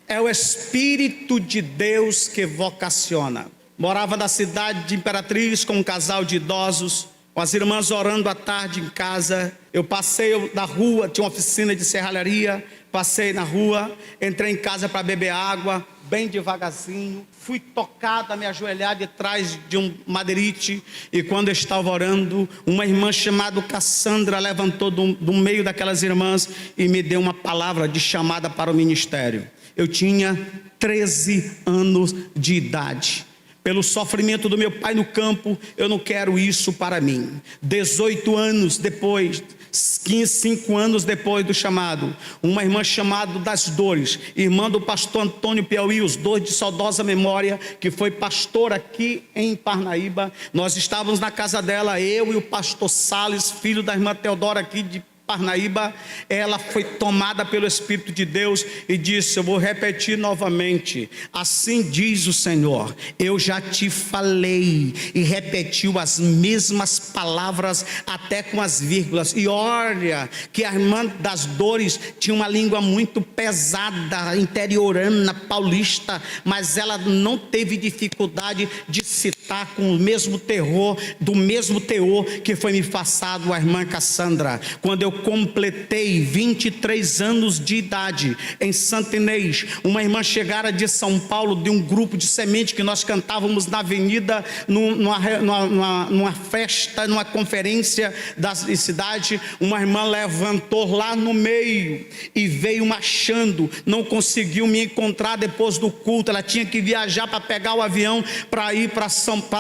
É o Espírito de Deus que vocaciona. Morava na cidade de Imperatriz com um casal de idosos, com as irmãs orando à tarde em casa. Eu passei na rua, tinha uma oficina de serralharia, passei na rua, entrei em casa para beber água, bem devagarzinho, fui tocado, me ajoelhar de trás de um madeirite, e quando eu estava orando, uma irmã chamada Cassandra levantou do meio daquelas irmãs e me deu uma palavra de chamada para o ministério. Eu tinha 13 anos de idade. Pelo sofrimento do meu pai no campo, eu não quero isso para mim. 18 anos depois, 5 anos depois do chamado, uma irmã chamada das Dores, irmã do pastor Antônio Piauí, os dois de saudosa memória, que foi pastor aqui em Parnaíba. Nós estávamos na casa dela, eu e o pastor Salles, filho da irmã Teodora aqui de Parnaíba. Ela foi tomada pelo Espírito de Deus e disse: eu vou repetir novamente, assim diz o Senhor, eu já te falei, e repetiu as mesmas palavras, até com as vírgulas. E olha que a irmã das Dores tinha uma língua muito pesada, interiorana, paulista, mas ela não teve dificuldade de citar com o mesmo terror, do mesmo teor que foi me passado a irmã Cassandra. Quando eu completei 23 anos de idade, em Santa Inês, uma irmã chegara de São Paulo, de um grupo de semente que nós cantávamos na avenida, numa festa, numa conferência da cidade. Uma irmã levantou lá no meio e veio marchando, não conseguiu me encontrar depois do culto, ela tinha que viajar para pegar o avião para ir para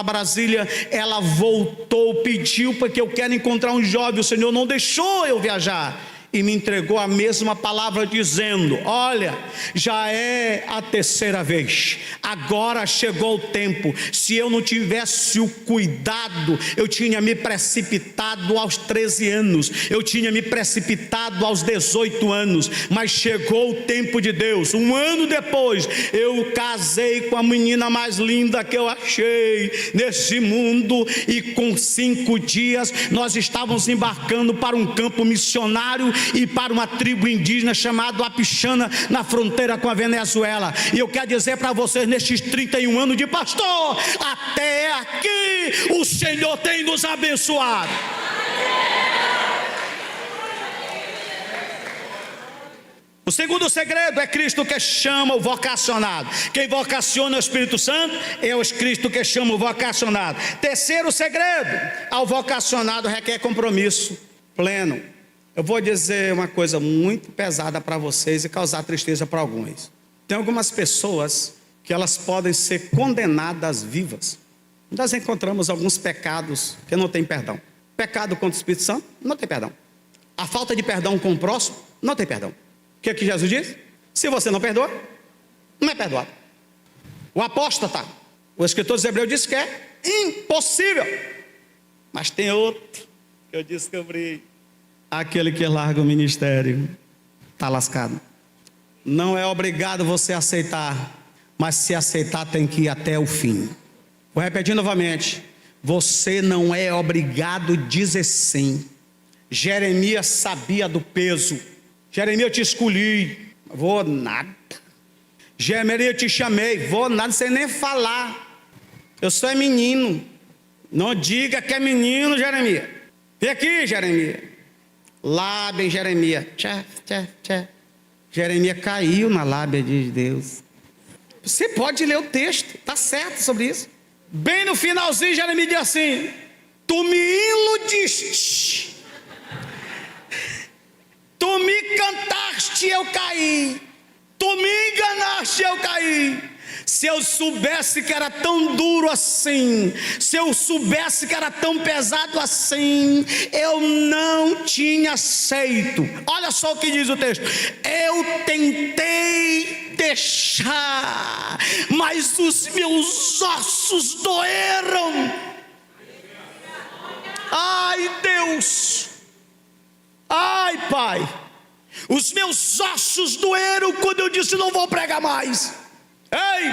Brasília. Ela voltou, pediu, porque eu quero encontrar um jovem, o Senhor não deixou eu viajar, e me entregou a mesma palavra dizendo: olha, já é a terceira vez, agora chegou o tempo. Se eu não tivesse o cuidado, eu tinha me precipitado aos 13 anos, eu tinha me precipitado aos 18 anos, mas chegou o tempo de Deus. Um ano depois, eu casei com a menina mais linda que eu achei nesse mundo, e com 5 dias nós estávamos embarcando para um campo missionário e para uma tribo indígena chamada Apixana, na fronteira com a Venezuela. E eu quero dizer para vocês, nestes 31 anos de pastor, até aqui o Senhor tem nos abençoado. O segundo segredo é Cristo que chama o vocacionado. Quem vocaciona é o Espírito Santo, é o Cristo que chama o vocacionado. Terceiro segredo: ao vocacionado requer compromisso pleno. Eu vou dizer uma coisa muito pesada para vocês e causar tristeza para alguns. Tem algumas pessoas que elas podem ser condenadas vivas. Nós encontramos alguns pecados que não tem perdão. Pecado contra o Espírito Santo, não tem perdão. A falta de perdão com o próximo, não tem perdão. O que é que Jesus diz? Se você não perdoa, não é perdoado. O apóstata, o escritor dos Hebreus diz que é impossível. Mas tem outro que eu descobri: aquele que larga o ministério está lascado. Não é obrigado você a aceitar, mas se aceitar tem que ir até o fim. Vou repetir novamente: você não é obrigado a dizer sim. Jeremias sabia do peso. Jeremias, eu te escolhi, vou nada. Jeremias, eu te chamei. Vou nada sem nem falar. Eu sou menino. Não diga que é menino, Jeremias. Vem aqui, Jeremias. Lábia em Jeremias. Tchá, tchá, tchá. Jeremias caiu na lábia de Deus. Você pode ler o texto, está certo sobre isso. Bem no finalzinho, Jeremias diz assim: tu me iludiste, tu me cantaste, eu caí, tu me enganaste, eu caí. Se eu soubesse que era tão duro assim, se eu soubesse que era tão pesado assim, eu não tinha aceito. Olha só o que diz o texto: eu tentei deixar, mas os meus ossos doeram. Ai, Deus, ai, Pai, os meus ossos doeram quando eu disse não vou pregar mais. Ei,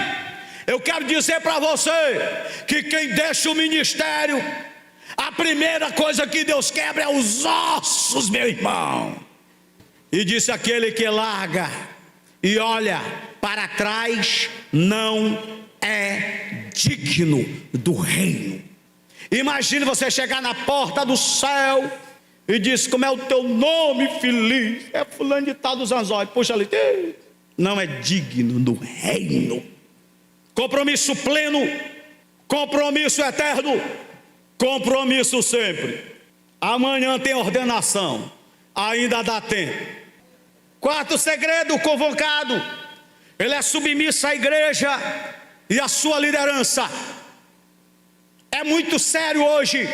eu quero dizer para você que quem deixa o ministério, a primeira coisa que Deus quebra é os ossos, meu irmão. E disse aquele que larga e olha para trás não é digno do reino. Imagine você chegar na porta do céu e diz: como é o teu nome, feliz? É fulano de tal dos anzóis. Puxa ali, não é digno do reino. Compromisso pleno, compromisso eterno, compromisso sempre. Amanhã tem ordenação, ainda dá tempo. Quarto segredo convocado: ele é submisso à igreja e à sua liderança. É muito sério hoje.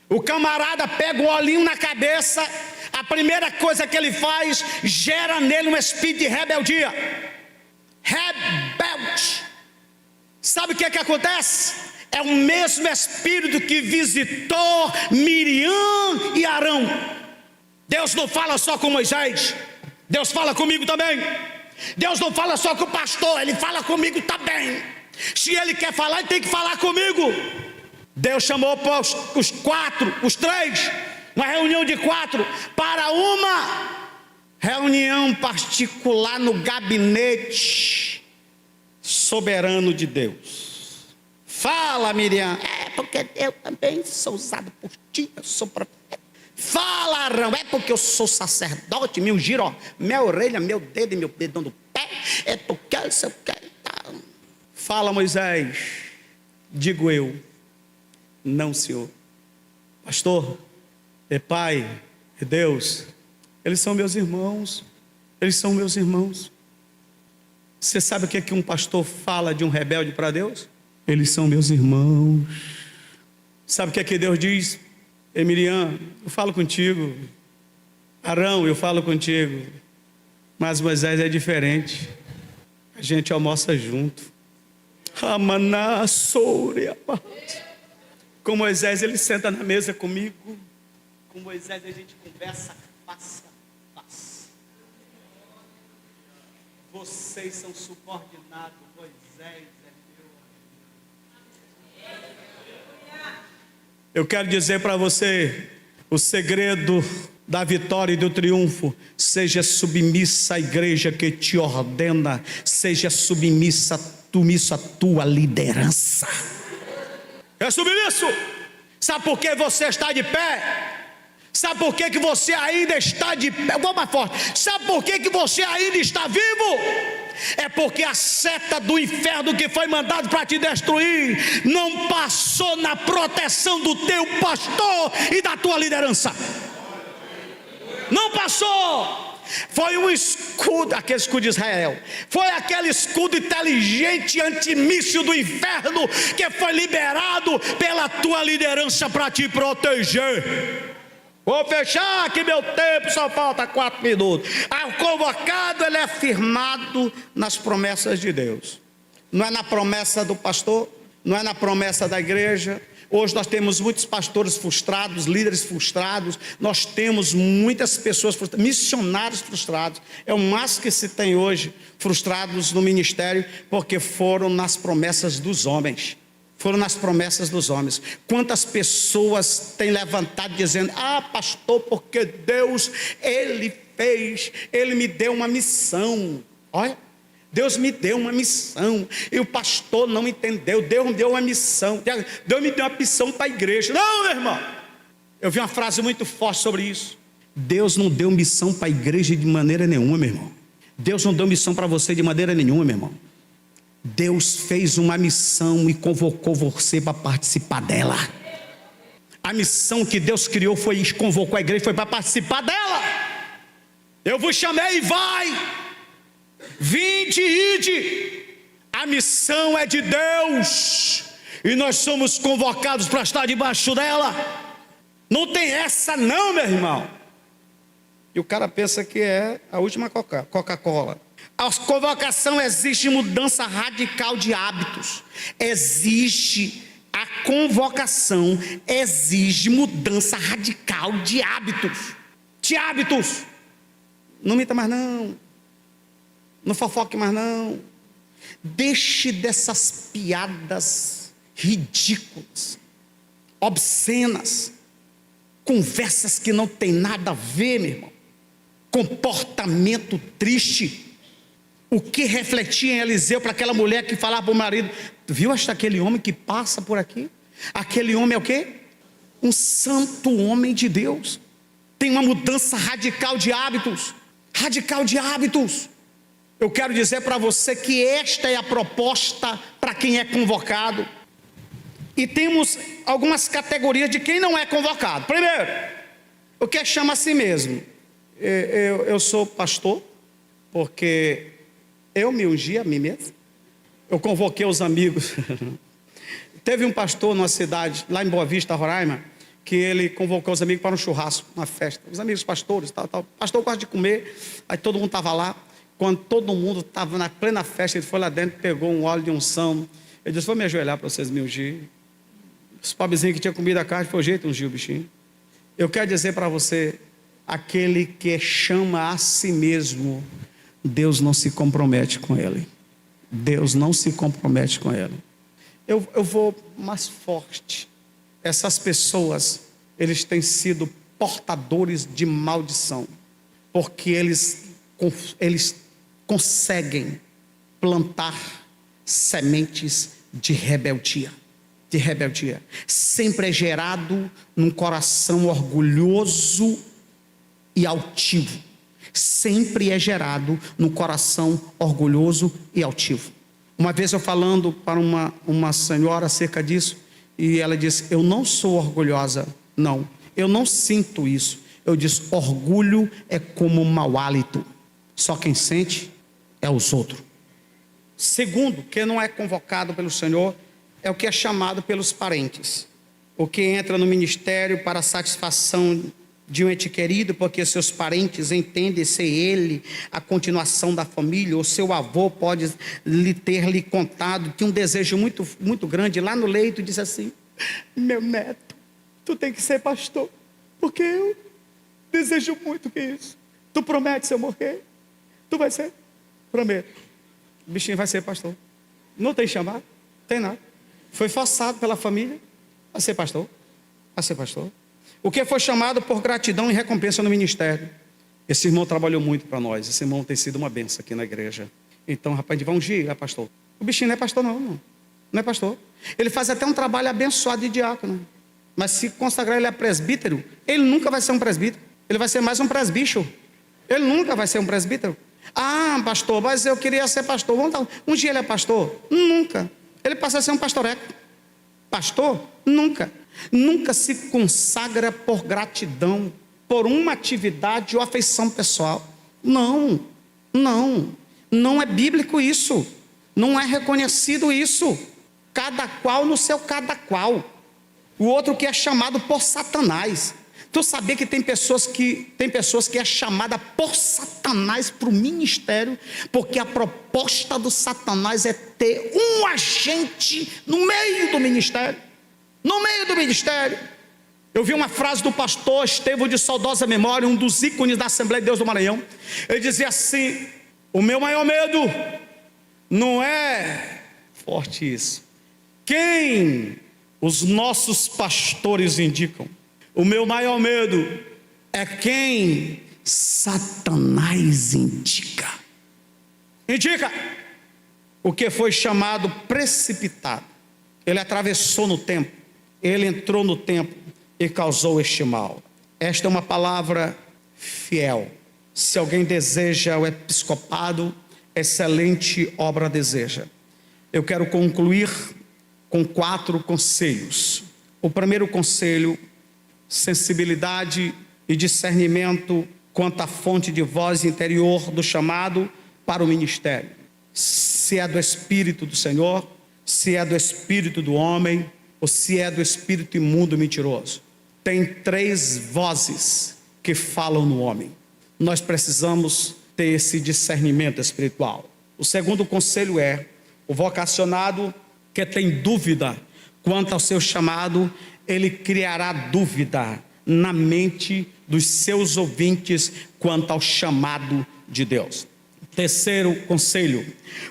O camarada pega um olhinho na cabeça, a primeira coisa que ele faz gera nele um espírito de rebeldia. Rebelde. Sabe o que é que acontece? É o mesmo espírito que visitou Miriam e Arão. Deus não fala só com Moisés, Deus fala comigo também. Deus não fala só com o pastor, Ele fala comigo também. Se Ele quer falar, Ele tem que falar comigo. Deus chamou os três, uma reunião de 4, para uma reunião particular no gabinete soberano de Deus. Fala, Miriam. É porque eu também sou usado por ti, eu sou profeta. Fala, Arão. É porque eu sou sacerdote, me ungiram, ó, minha orelha, meu dedo e meu dedão do pé. É porque eu sou... Fala, Moisés. Digo eu: não, Senhor. Pastor, é Pai, é Deus, eles são meus irmãos. Eles são meus irmãos. Você sabe o que é que um pastor fala de um rebelde para Deus? Eles são meus irmãos. Sabe o que é que Deus diz? Ei, Miriam, eu falo contigo. Arão, eu falo contigo. Mas Moisés é diferente. A gente almoça junto. Amaná, soure, com Moisés ele senta na mesa comigo. Com Moisés a gente conversa face a face. Vocês são subordinados. Moisés é meu. Eu quero dizer para você: o segredo da vitória e do triunfo: seja submissa à igreja que te ordena, seja submissa à tua liderança. É submisso. Sabe por que você está de pé? Sabe por que você ainda está de pé? Vou mais forte. Sabe por que você ainda está vivo? É porque a seta do inferno que foi mandado para te destruir não passou na proteção do teu pastor e da tua liderança. Não passou. Foi um escudo, aquele escudo de Israel. Foi aquele escudo inteligente antimíssil do inferno que foi liberado pela tua liderança para te proteger. Vou fechar que meu tempo só falta 4 minutos. O convocado, ele é firmado nas promessas de Deus. Não é na promessa do pastor, não é na promessa da igreja. Hoje nós temos muitos pastores frustrados, líderes frustrados, nós temos muitas pessoas frustradas, missionários frustrados. É o máximo que se tem hoje, frustrados no ministério, porque foram nas promessas dos homens. Foram nas promessas dos homens. Quantas pessoas têm levantado dizendo: pastor, porque Deus, Ele fez, Ele me deu uma missão. Olha, Deus me deu uma missão, e o pastor não entendeu. Deus me deu uma missão, Deus me deu uma missão para a igreja. Não, meu irmão, eu vi uma frase muito forte sobre isso. Deus não deu missão para a igreja de maneira nenhuma, meu irmão. Deus não deu missão para você de maneira nenhuma, meu irmão. Deus fez uma missão e convocou você para participar dela. A missão que Deus criou foi, convocou a igreja, foi para participar dela. Eu vos chamei e vai. Vinde e ide. A missão é de Deus, e nós somos convocados para estar debaixo dela. Não tem essa não, meu irmão. E o cara pensa que é a última Coca-Cola. A convocação exige mudança radical de hábitos. A convocação exige mudança radical de hábitos. De hábitos. Não minta mais não. Não fofoque mais não. Deixe dessas piadas ridículas, obscenas, conversas que não tem nada a ver, meu irmão. Comportamento triste. O que refletia em Eliseu para aquela mulher que falava para o marido: tu viu aquele homem que passa por aqui? Aquele homem é o quê? Um santo homem de Deus. Tem uma mudança radical de hábitos. Radical de hábitos. Eu quero dizer para você que esta é a proposta para quem é convocado. E temos algumas categorias de quem não é convocado. Primeiro, o que chama a si mesmo. Eu sou pastor, porque eu me ungi a mim mesmo. Eu convoquei os amigos. Teve um pastor numa cidade, lá em Boa Vista, Roraima, que ele convocou os amigos para um churrasco, uma festa. Os amigos pastores, tal. O pastor gosta de comer, aí todo mundo estava lá. Quando todo mundo estava na plena festa, ele foi lá dentro, pegou um óleo de unção. Ele disse: vou me ajoelhar para vocês me ungir. Os pobrezinhos que tinham comido a carne, foi o jeito de ungir o bichinho. Eu quero dizer para você, aquele que chama a si mesmo, Deus não se compromete com ele. Deus não se compromete com ele. Eu vou mais forte. Essas pessoas, eles têm sido portadores de maldição, porque eles conseguem plantar sementes de rebeldia. De rebeldia. Sempre é gerado num coração orgulhoso e altivo. Sempre é gerado num coração orgulhoso e altivo. Uma vez eu falando para uma senhora acerca disso, e ela disse: eu não sou orgulhosa, não, eu não sinto isso. Eu disse: orgulho é como um mau hálito, só quem sente é os outros. Segundo, que não é convocado pelo Senhor, é o que é chamado pelos parentes. O que entra no ministério para a satisfação de um ente querido, porque seus parentes entendem ser ele a continuação da família, ou seu avô pode ter lhe contado, tinha um desejo muito, muito grande lá no leito, disse assim: meu neto, tu tem que ser pastor, porque eu desejo muito que isso. Tu promete se eu morrer? Tu vai ser? Prometo. O bichinho vai ser pastor. Não tem chamado, tem nada. Foi forçado pela família a ser pastor. A ser pastor. O que foi chamado por gratidão e recompensa no ministério. Esse irmão trabalhou muito para nós. Esse irmão tem sido uma benção aqui na igreja. Então, rapaz, de ungir, é pastor. O bichinho não é pastor não é pastor. Ele faz até um trabalho abençoado de diácono. Mas se consagrar ele a presbítero, ele nunca vai ser um presbítero. Ele vai ser mais um presbítero. Ele nunca vai ser um presbítero. Ah, pastor, mas eu queria ser pastor. Um dia ele é pastor? Nunca. Ele passa a ser um pastoreco. Pastor? Nunca. Nunca se consagra por gratidão, por uma atividade ou afeição pessoal. Não é bíblico isso. Não é reconhecido isso. Cada qual no seu cada qual. O outro que é chamado por Satanás. Tu sabia que tem pessoas que é chamada por Satanás para o ministério, porque a proposta do Satanás é ter um agente no meio do ministério. No meio do ministério. Eu vi uma frase do pastor Estevão de saudosa memória, um dos ícones da Assembleia de Deus do Maranhão. Ele dizia assim: o meu maior medo não é forte isso, quem os nossos pastores indicam. O meu maior medo é quem Satanás indica. indica o que foi chamado precipitado. Ele atravessou no tempo, ele entrou no tempo e causou este mal. Esta é uma palavra fiel. Se alguém deseja o episcopado, excelente obra deseja. Eu quero concluir com 4 conselhos. O primeiro conselho: sensibilidade e discernimento quanto à fonte de voz interior do chamado para o ministério. Se é do Espírito do Senhor, se é do espírito do homem, ou se é do espírito imundo mentiroso. Tem 3 vozes que falam no homem. Nós precisamos ter esse discernimento espiritual. O segundo conselho é: o vocacionado que tem dúvida quanto ao seu chamado, ele criará dúvida na mente dos seus ouvintes quanto ao chamado de Deus. Terceiro conselho: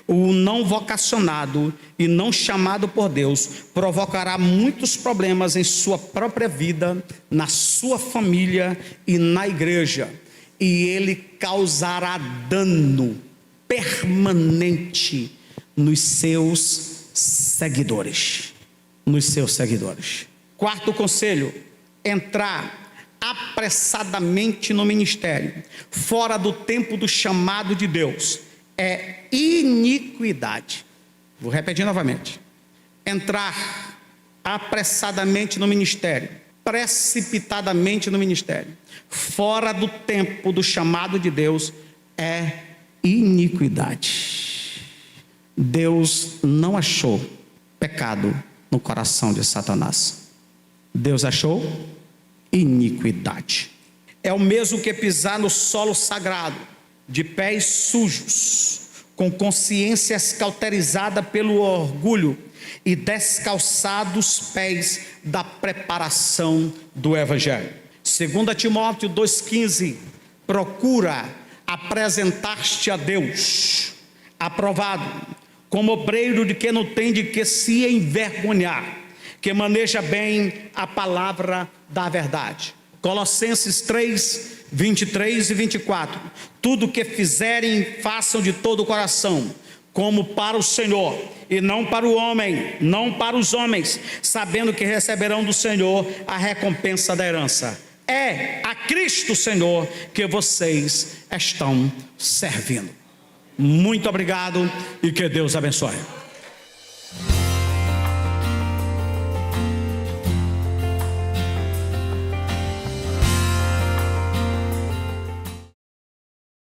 o não vocacionado e não chamado por Deus provocará muitos problemas em sua própria vida, na sua família e na igreja, e ele causará dano permanente nos seus seguidores. Quarto conselho: entrar apressadamente no ministério, fora do tempo do chamado de Deus, é iniquidade. Vou repetir novamente: entrar apressadamente no ministério, precipitadamente no ministério, fora do tempo do chamado de Deus, é iniquidade. Deus não achou pecado no coração de Satanás. Deus achou iniquidade. É o mesmo que pisar no solo sagrado, de pés sujos, com consciência cauterizada pelo orgulho e descalçados pés da preparação do Evangelho. 2 Timóteo 2,15: procura apresentar-te a Deus aprovado, como obreiro de que não tem de que se envergonhar, que maneja bem a palavra da verdade. Colossenses 3, 23 e 24: tudo que fizerem, façam de todo o coração, como para o Senhor, e não para o homem, não para os homens, sabendo que receberão do Senhor a recompensa da herança. É a Cristo Senhor que vocês estão servindo. Muito obrigado e que Deus abençoe.